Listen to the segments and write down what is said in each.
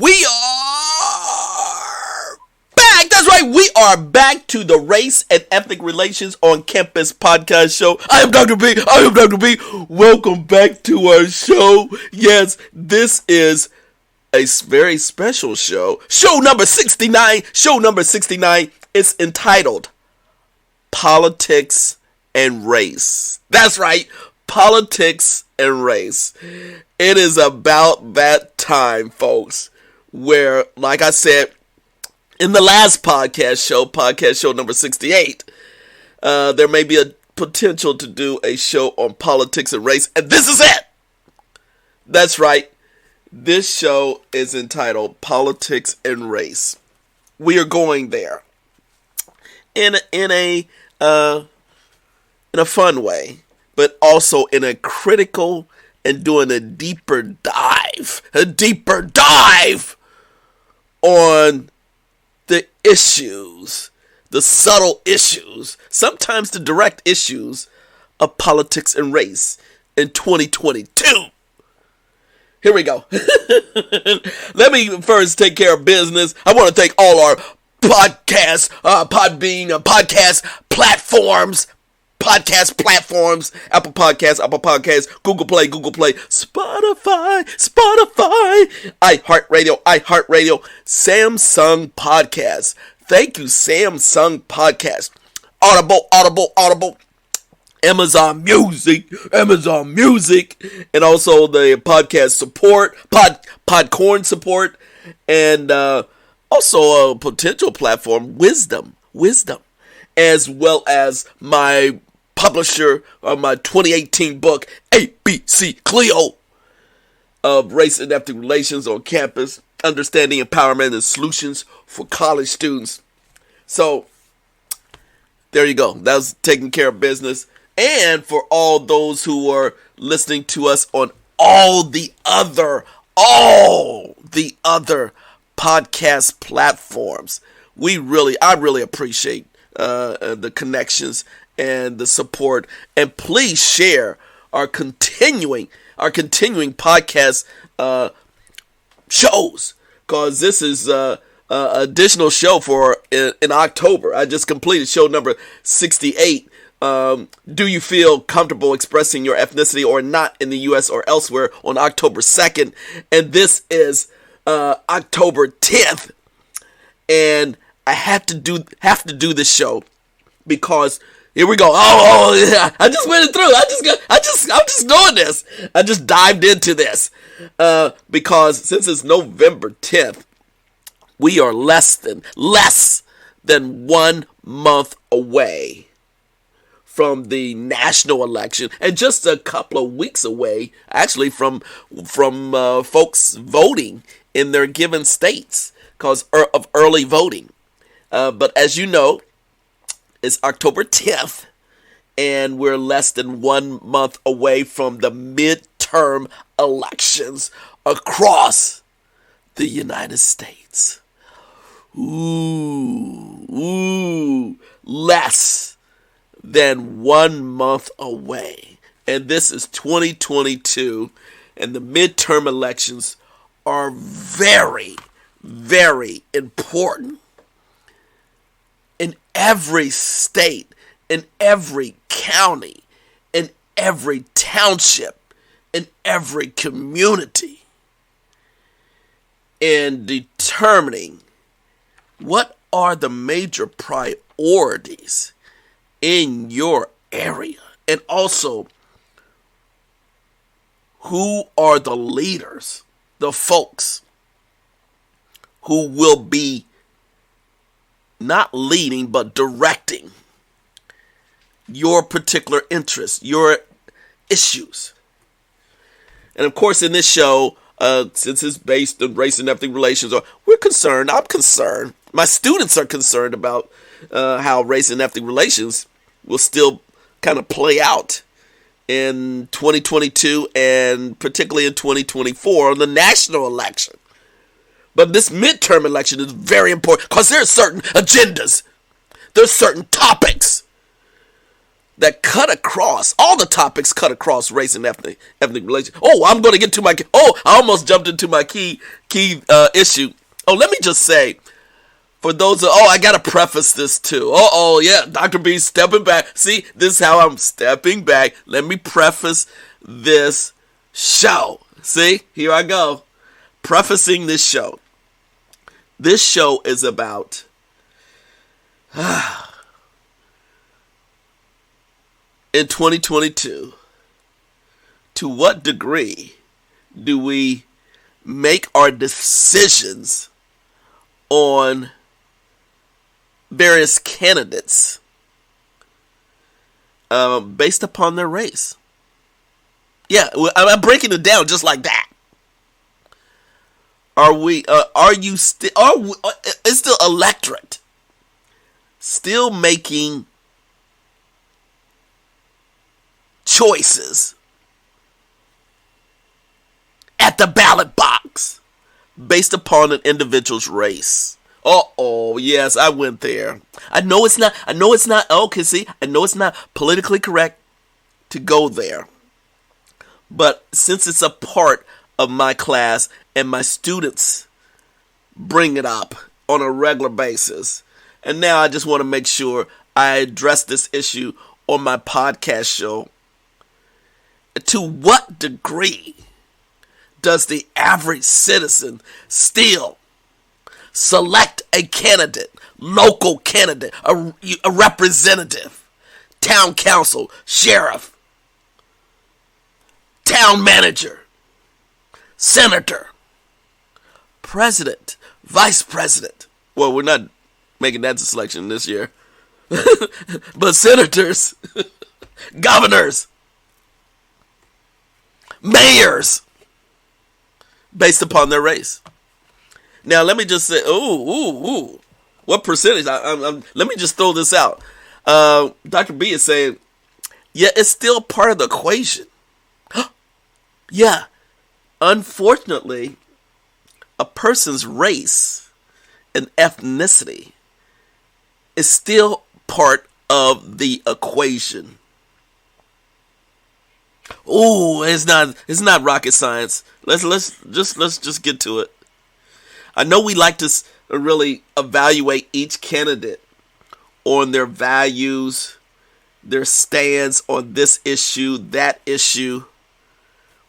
We are back. That's right. We are back to the Race and Ethnic Relations on Campus podcast show. I am Dr. B. Welcome back to our show. Yes, this is a very special show. Show number 69. It's entitled Politics and Race. That's right. Politics and Race. It is about that time, folks, where, like I said, in the last podcast show number 68, there may be a potential to do a show on politics and race, and this is it! That's right. This show is entitled Politics and Race. We are going there in a fun way, but also in a critical and doing a deeper dive on the issues, the subtle issues, sometimes the direct issues of politics and race in 2022. Here we go. Let me first take care of business. I want to thank all our podcast platforms, Apple Podcasts, Google Play, Spotify, iHeartRadio, Samsung Podcast. Thank you, Samsung Podcast. Audible, Amazon Music, and also the podcast support, Podcorn support, and also a potential platform, Wisdom, as well as my publisher of my 2018 book, ABC Cleo, of Race and Ethnic Relations on Campus, Understanding Empowerment and Solutions for College Students. So, there you go. That was taking care of business. And for all those who are listening to us on all the other podcast platforms, I really appreciate the connections and the support. And please share our continuing podcast shows, because this is additional show for in October. I just completed show number 68. Do you feel comfortable expressing your ethnicity or not in the U.S. or elsewhere, on October 2nd? And this is October 10th. And I have to do this show because here we go. Yeah. I just went through. I'm just doing this. I just dived into this because since it's November 10th, we are less than 1 month away from the national election, and just a couple of weeks away, actually, from folks voting in their given states because of early voting. But as you know, it's October 10th, and we're less than 1 month away from the midterm elections across the United States. Less than 1 month away. And this is 2022, and the midterm elections are very, very important. In every state, in every county, in every township, in every community, in determining what are the major priorities in your area, and also who are the leaders, the folks who will be not leading but directing your particular interests, your issues. And of course, in this show, since it's based on race and ethnic relations, I'm concerned, my students are concerned about how race and ethnic relations will still kind of play out in 2022 and particularly in 2024 on the national election. But this midterm election is very important because there are certain agendas, there's certain topics that cut across, all the topics cut across race and ethnic relations. Oh, I'm going to get to my, I almost jumped into my key issue. Oh, let me just say, for those I got to preface this too. Yeah, Dr. B stepping back. See, this is how I'm stepping back. Let me preface this show. See, here I go. Prefacing this show. This show is about in 2022, to what degree do we make our decisions on various candidates based upon their race? Yeah, I'm breaking it down just like that. Is the electorate still making choices at the ballot box based upon an individual's race? Yes, I went there. I know it's not, okay, see, I know it's not politically correct to go there. But since it's a part of my class and my students bring it up on a regular basis, and now I just want to make sure I address this issue on my podcast show. To what degree does the average citizen still select a candidate, local candidate, a representative, town council, sheriff, town manager, senator, president, vice president? Well, we're not making that selection this year. But senators, governors, mayors, based upon their race. Now, let me just say, what percentage? Let me just throw this out. Dr. B is saying, yeah, it's still part of the equation. Yeah, unfortunately, a person's race and ethnicity is still part of the equation. It's not rocket science. Let's just get to it. I know we like to really evaluate each candidate on their values, their stance on this issue, that issue,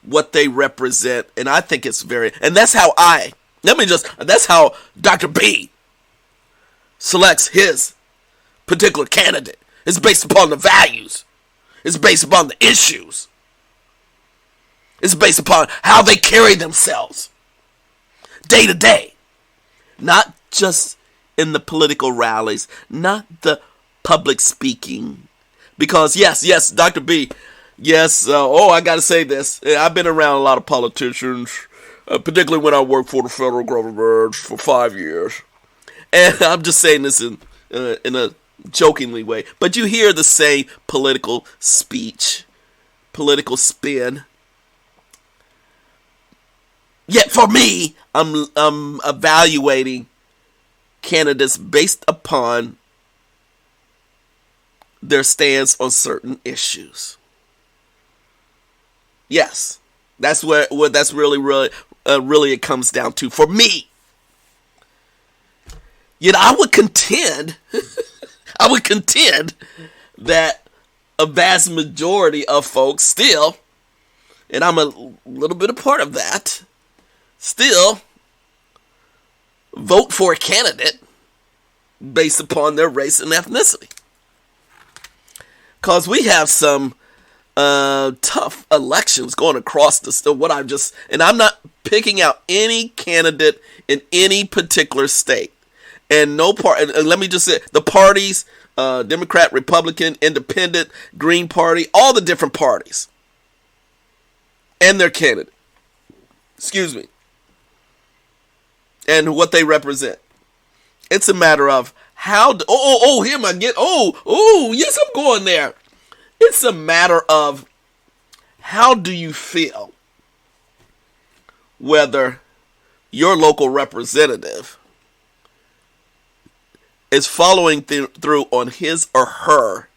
what they represent, and I think it's that's how Dr. B selects his particular candidate. It's based upon the values. It's based upon the issues. It's based upon how they carry themselves day to day. Not just in the political rallies, not the public speaking. Because yes, Dr. B, yes, I got to say this. I've been around a lot of politicians, particularly when I worked for the federal government for 5 years. And I'm just saying this in a jokingly way. But you hear the same political speech, political spin. Yet for me, I'm evaluating candidates based upon their stance on certain issues. Yes, that's what that's really it comes down to for me. Yet I would contend, that a vast majority of folks still, and I'm a little bit a part of that, still vote for a candidate based upon their race and ethnicity. Because we have some tough elections going across and I'm not picking out any candidate in any particular state. And let me just say, the parties, Democrat, Republican, Independent, Green Party, all the different parties and their candidate. Excuse me. And what they represent. It's a matter of how, yes, I'm going there. It's a matter of how do you feel whether your local representative is following through on his or her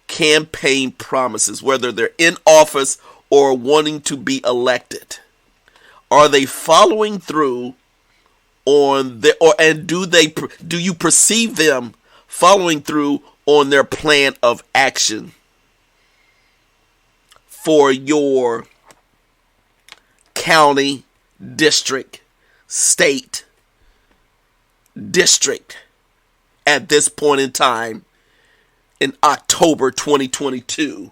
campaign promises, whether they're in office or wanting to be elected? Are they following through on their, do you perceive them following through on their plan of action for your county, district, state, district at this point in time in October 2022?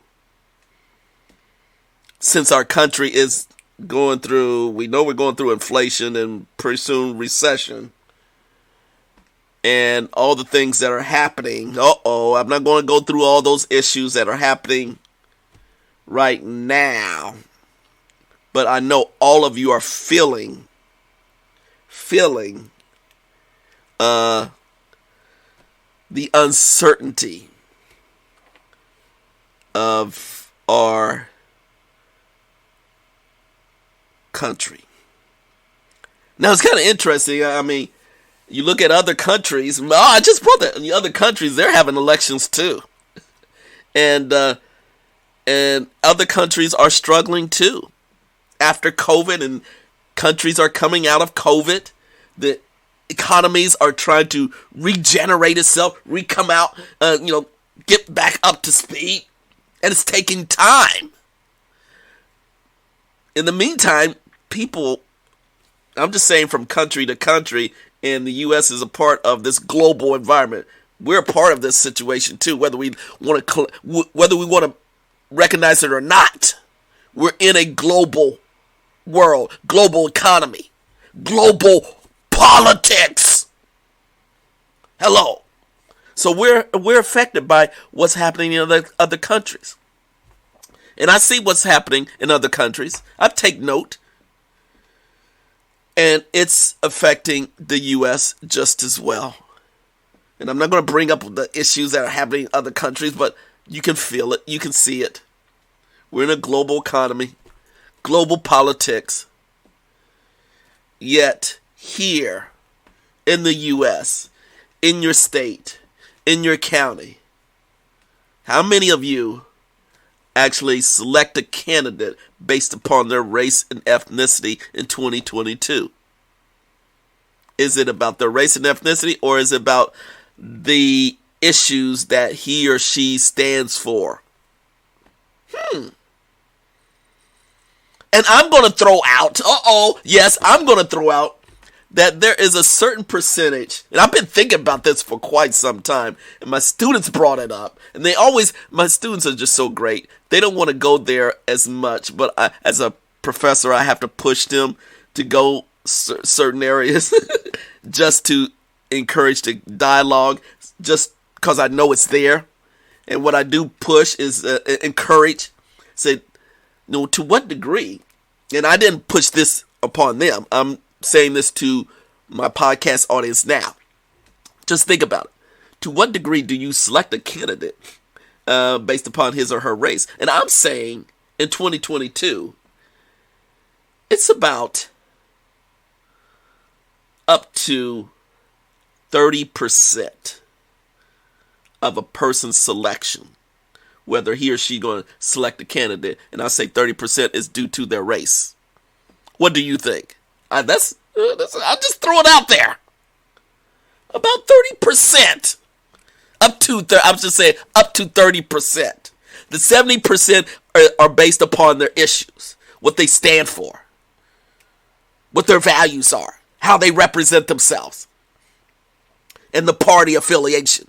Since our country is going through, we know we're going through inflation and pretty soon recession and all the things that are happening. I'm not going to go through all those issues that are happening right now, but I know all of you are feeling the uncertainty of our country. Now, it's kind of interesting. I mean, you look at other countries. I just brought that. In other countries, they're having elections too, and other countries are struggling too after COVID, and countries are coming out of COVID. The economies are trying to regenerate itself, come out, get back up to speed, and it's taking time. In the meantime, people, I'm just saying, from country to country, and the U.S. is a part of this global environment. We're a part of this situation too, whether we want to recognize it or not. We're in a global world, global economy, global politics. Hello. So we're affected by what's happening in other countries. And I see what's happening in other countries. I take note. And it's affecting the U.S. just as well. And I'm not going to bring up the issues that are happening in other countries, but you can feel it. You can see it. We're in a global economy, global politics. Yet here in the U.S., in your state, in your county, how many of you actually select a candidate based upon their race and ethnicity in 2022? Is it about their race and ethnicity, or is it about the issues that he or she stands for? And I'm going to throw out, I'm going to throw out that there is a certain percentage, and I've been thinking about this for quite some time, and my students brought it up, and my students are just so great. They don't want to go there as much, but as a professor, I have to push them to go certain areas just to encourage the dialogue, just because I know it's there. And what I do push is encourage, say, to what degree, and I didn't push this upon them, I'm saying this to my podcast audience now. Just think about it. To what degree do you select a candidate based upon his or her race? And I'm saying in 2022, it's about up to 30% of a person's selection, whether he or she going to select a candidate, and I say 30% is due to their race. What do you think? I'll just throw it out there. About 30%. I'm just saying up to 30%. The 70% are based upon their issues, what they stand for, what their values are, how they represent themselves, and the party affiliation.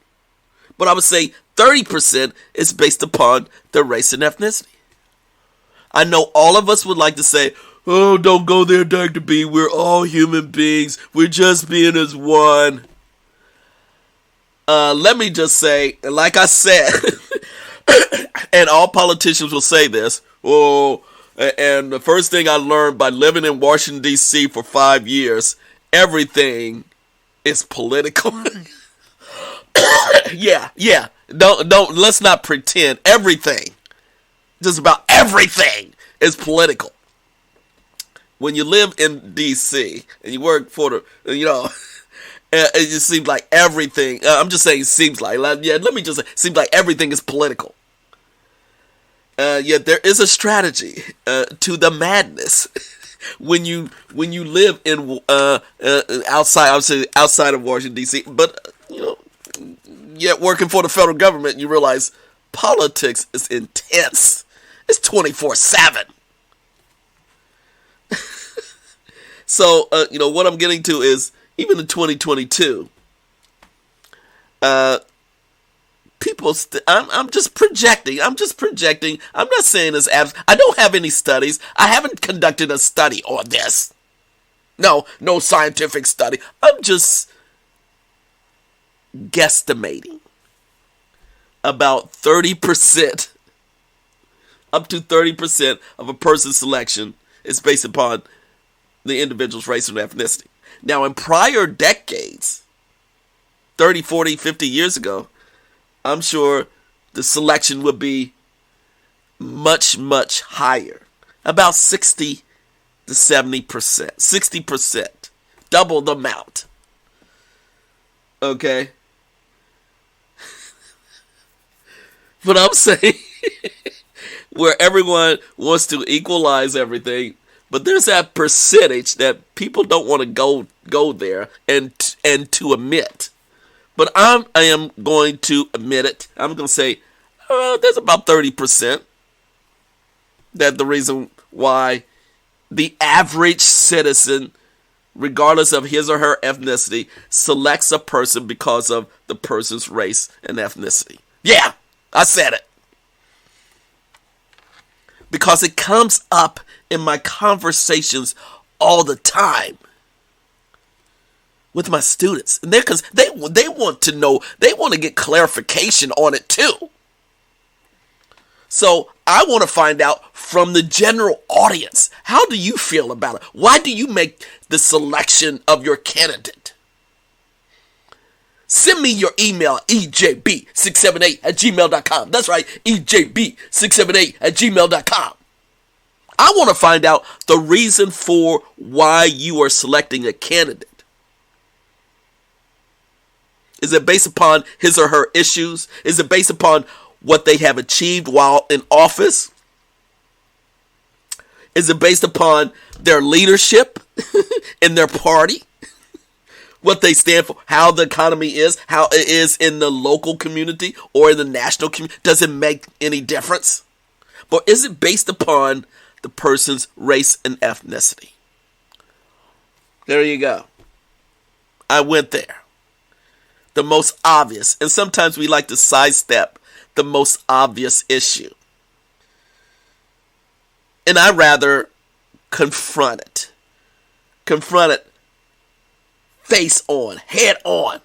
But I would say 30% is based upon their race and ethnicity. I know all of us would like to say, oh, don't go there, Dr. B. We're all human beings. We're just being as one. Let me just say, like I said, and all politicians will say this, and the first thing I learned by living in Washington, D.C. for 5 years, everything is political. Yeah. Don't, let's not pretend. Everything, just about everything is political. When you live in D.C. and you work for it just seems like everything, I'm just saying it seems like, let me just say, it seems like everything is political. Yet there is a strategy to the madness when you live in outside, obviously outside of Washington D.C. But yet working for the federal government, you realize politics is intense. It's 24/7. So what I'm getting to is even in 2022, people. I'm just projecting. I'm not saying it's I don't have any studies. I haven't conducted a study on this. No scientific study. I'm just guesstimating about 30%, up to 30% of a person's selection is based upon the individual's race and ethnicity. Now, in prior decades, 30, 40, 50 years ago, I'm sure the selection would be much, much higher. About 60 to 70%. 60%. Double the amount. Okay? But I'm saying, where everyone wants to equalize everything, but there's that percentage that people don't want to go there and to admit. But I am going to admit it. I'm going to say there's about 30% that the reason why the average citizen, regardless of his or her ethnicity, selects a person because of the person's race and ethnicity. Yeah, I said it. Because it comes up in my conversations all the time with my students. And because they want to know, they want to get clarification on it too. So I want to find out from the general audience, how do you feel about it? Why do you make the selection of your candidate? Send me your email, ejb678@gmail.com. That's right, ejb678@gmail.com. I want to find out the reason for why you are selecting a candidate. Is it based upon his or her issues? Is it based upon what they have achieved while in office? Is it based upon their leadership in their party? What they stand for, how the economy is, how it is in the local community or in the national community? Does it make any difference? Or is it based upon the person's race and ethnicity? There you go. I went there. The most obvious, and sometimes we like to sidestep the most obvious issue. And I rather confront it. Confront it face on, head on.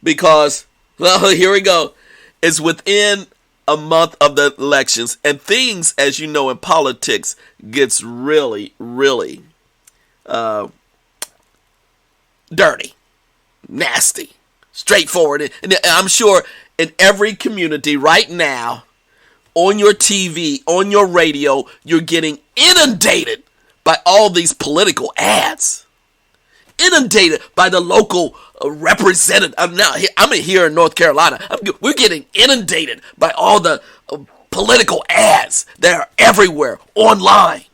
Because, well, here we go. It's within a month of the elections, and things, as you know, in politics gets really, really dirty, nasty, straightforward. And I'm sure in every community right now, on your TV, on your radio, you're getting inundated by all these political ads. Inundated by the local representative. I'm here in North Carolina. We're getting inundated by all the political ads that are everywhere, online,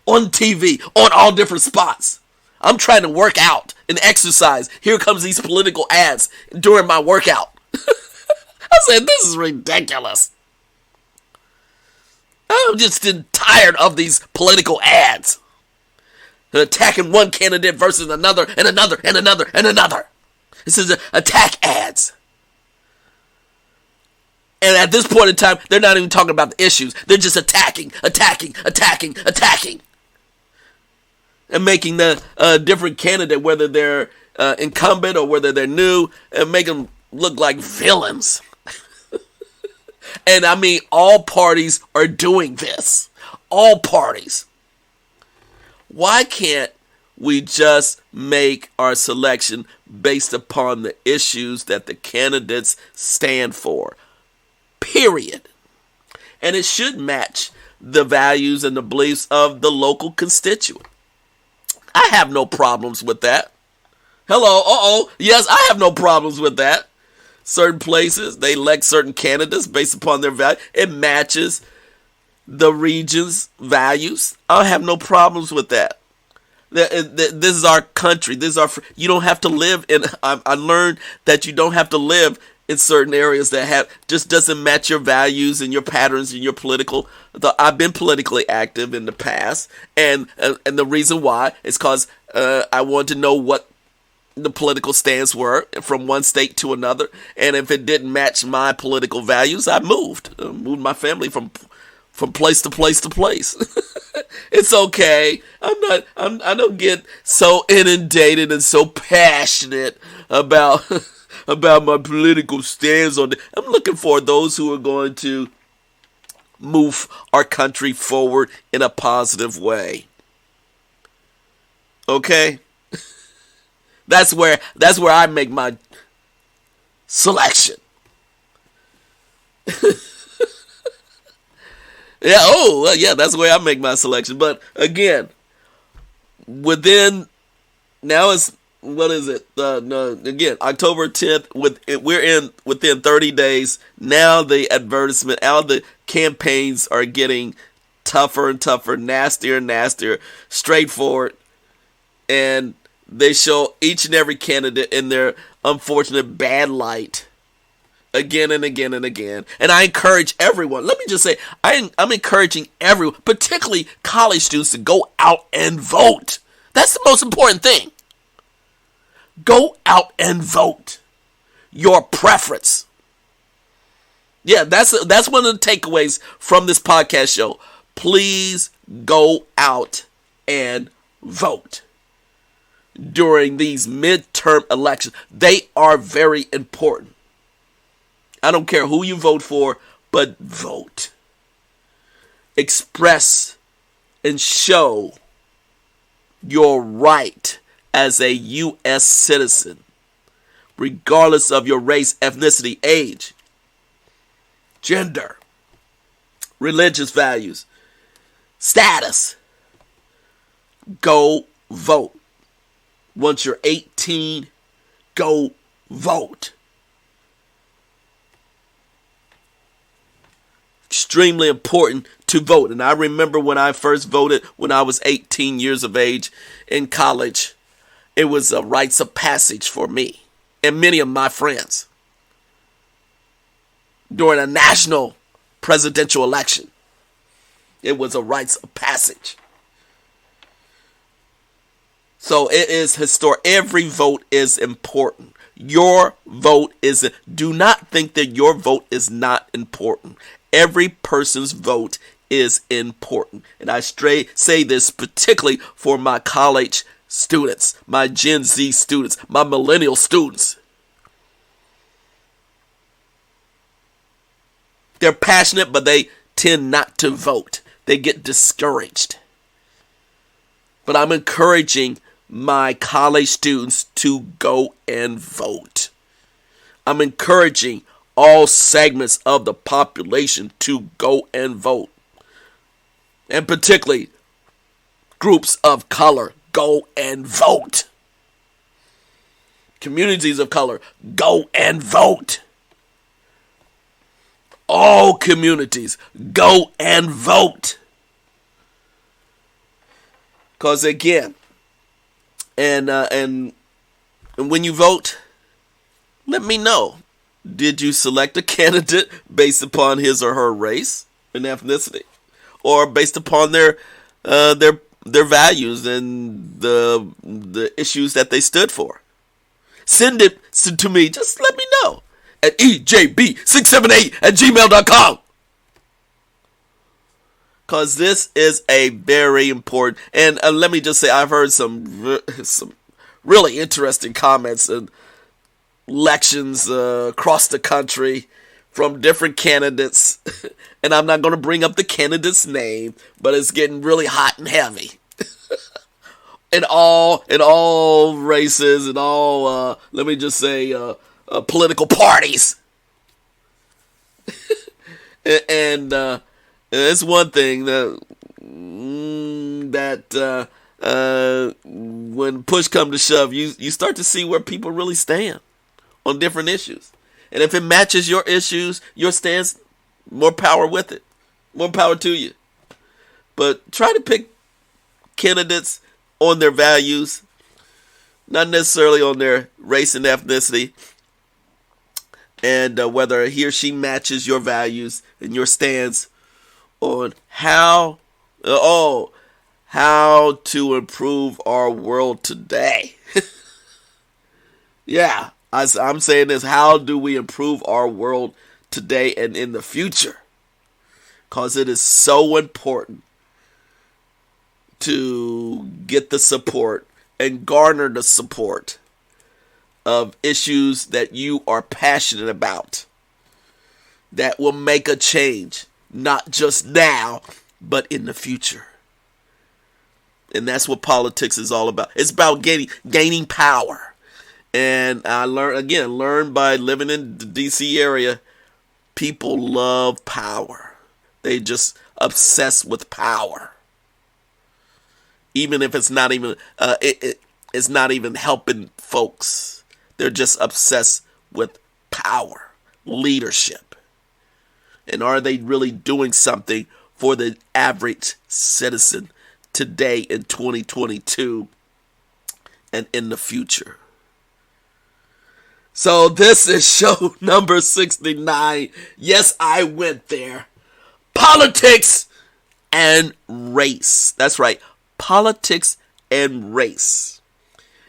on TV, on all different spots. I'm trying to work out and exercise. Here comes these political ads during my workout. I said, this is ridiculous. I'm just tired of these political ads. Attacking one candidate versus another, and another, and another, and another. This is attack ads. And at this point in time, they're not even talking about the issues. They're just attacking. And making the different candidate, whether they're incumbent or whether they're new, and make them look like villains. And I mean, all parties are doing this. All parties. Why can't we just make our selection based upon the issues that the candidates stand for? Period. And it should match the values and the beliefs of the local constituent. I have no problems with that. Hello, yes, I have no problems with that. certain places. They elect certain candidates based upon their value. It matches the region's values. I have no problems with that. This is our country. This is our. You don't have to live in. I learned that you don't have to live in certain areas that have just doesn't match your values and your patterns and your political. I've been politically active in the past, and the reason why is because I wanted to know what the political stance were from one state to another, and if it didn't match my political values, I moved my family from place to place to place. It's okay. I don't get so inundated and so passionate about about my political stance on it. I'm looking for those who are going to move our country forward in a positive way. Okay? That's where I make my selection. Yeah, that's where I make my selection. But again, within now it's what is it? Again, October 10th. Within 30 days. Now the advertisement, all the campaigns are getting tougher and tougher, nastier and nastier, straightforward, and they show each and every candidate in their unfortunate bad light again and again and again. And I encourage everyone. Let me just say, I'm encouraging everyone, particularly college students, to go out and vote. That's the most important thing. Go out and vote your preference. Yeah, that's one of the takeaways from this podcast show. Please go out and vote during these midterm elections. They are very important. I don't care who you vote for, but vote. Express and show your right as a U.S. citizen, regardless of your race, ethnicity, age, gender, religious values, status. Go vote. Once you're 18, go vote. Extremely important to vote. And I remember when I first voted when I was 18 years of age in college. It was a rites of passage for me and many of my friends during a national presidential election. It was a rites of passage. So it is historic. Every vote is important. Your vote is. Do not think that your vote is not important. Every person's vote is important. And I say this particularly for my college students, my Gen Z students, my millennial students. They're passionate, but they tend not to vote. They get discouraged. But I'm encouraging my college students to go and vote. I'm encouraging all segments of the population to go and vote. And particularly groups of color. Go and vote. Communities of color, go and vote. All communities, go and vote. Because again, and when you vote, let me know. Did you select a candidate based upon his or her race and ethnicity, or based upon their values and the issues that they stood for? Send it to me. Just let me know at ejb678@gmail.com. Because this is a very important, and let me just say, I've heard some really interesting comments and elections across the country from different candidates. And I'm not going to bring up the candidate's name, but it's getting really hot and heavy. in all races and all, let me just say, political parties. And it's one thing that when push comes to shove, you start to see where people really stand on different issues. And if it matches your issues, your stance, more power with it. More power to you. But try to pick candidates on their values, not necessarily on their race and ethnicity, and whether he or she matches your values and your stance on how to improve our world today. Yeah, I'm saying this. How do we improve our world today and in the future? Because it is so important to get the support and garner the support of issues that you are passionate about that will make a change, not just now, but in the future. And that's what politics is all about. It's about gaining power. And I learned by living in the D.C. area, people love power. They just obsess with power. Even if it's not even it's not even helping folks. They're just obsessed with power, leadership. And are they really doing something for the average citizen today in 2022 and in the future? So this is show number 69. Yes, I went there. Politics and race. That's right. Politics and race.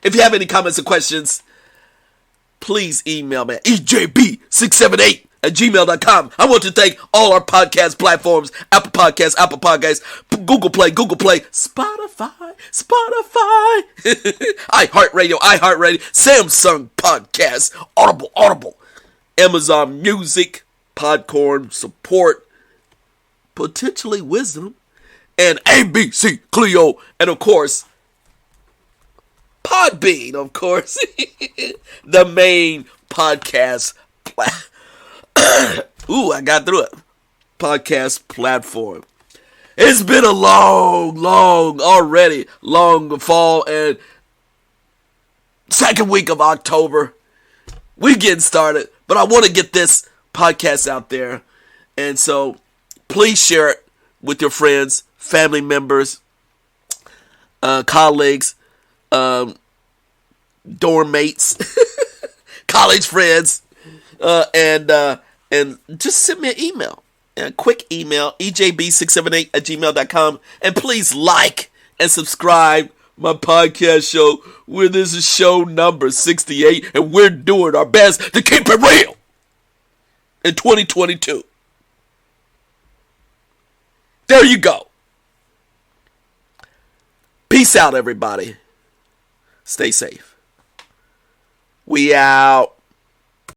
If you have any comments or questions, please email me at ejb678@gmail.com. I want to thank all our podcast platforms: Apple Podcasts, Google Play, Spotify, iHeartRadio, Samsung Podcast, Audible, Amazon Music, Podcorn, Support, potentially Wisdom, and ABC Clio, and of course, Podbean, of course, the main podcast I got through it. Podcast platform. It's been a long fall and second week of October. We getting started, but I want to get this podcast out there, and so please share it with your friends, family members, colleagues, dorm mates, college friends, and just send me an email. A quick email, ejb678@gmail.com. And please like and subscribe my podcast show, where this is show number 68, and we're doing our best to keep it real in 2022. There you go. Peace out, everybody. Stay safe. We out.